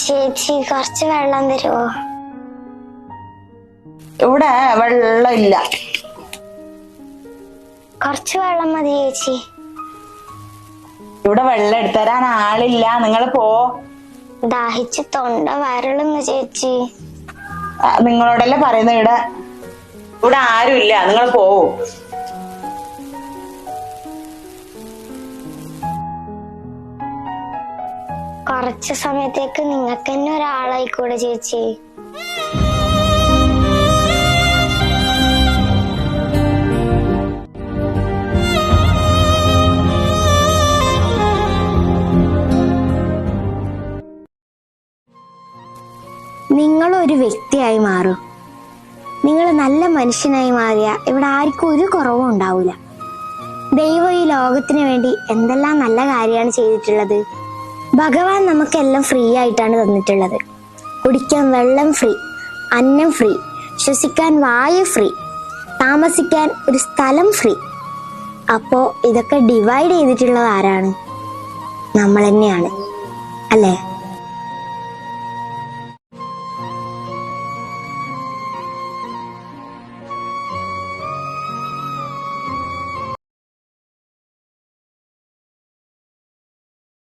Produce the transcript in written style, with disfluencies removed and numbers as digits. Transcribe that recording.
ചേച്ചി കുറച്ച് വെള്ളം തരുമോ? ഇവിടെ വെള്ളം ഇല്ല. കുറച്ച് വെള്ളം മതി ചേച്ചി. ഇവിടെ വെള്ളം എടുത്തരാൻ ആളില്ല, നിങ്ങൾ പോ. ദാഹിച്ച് തൊണ്ട വരളുന്നു ചേച്ചി. നിങ്ങളോടല്ലേ പറയുന്നത്, ഇവിടെ ആരുമില്ല, നിങ്ങൾ പോവൂ. കുറച്ച് സമയത്തേക്ക് നിങ്ങൾക്ക് തന്നെ ഒരാളായിക്കൂടെ ചേച്ചി? നിങ്ങളൊരു വ്യക്തിയായി മാറും. നിങ്ങൾ നല്ല മനുഷ്യനായി മാറിയ ഇവിടെ ആർക്കും ഒരു കുറവും ഉണ്ടാവില്ല. ദൈവം ഈ ലോകത്തിന് വേണ്ടി എന്തെല്ലാം നല്ല കാര്യമാണ് ചെയ്തിട്ടുള്ളത്. ഭഗവാൻ നമുക്കെല്ലാം ഫ്രീ ആയിട്ടാണ് തന്നിട്ടുള്ളത്. കുടിക്കാൻ വെള്ളം ഫ്രീ, അന്നം ഫ്രീ, ശ്വസിക്കാൻ വായു ഫ്രീ, താമസിക്കാൻ ഒരു സ്ഥലം ഫ്രീ. അപ്പോ ഇതൊക്കെ ഡിവൈഡ് ചെയ്തിട്ടുള്ളത് ആരാണ്? നമ്മൾ തന്നെയാണ്, അല്ലേ?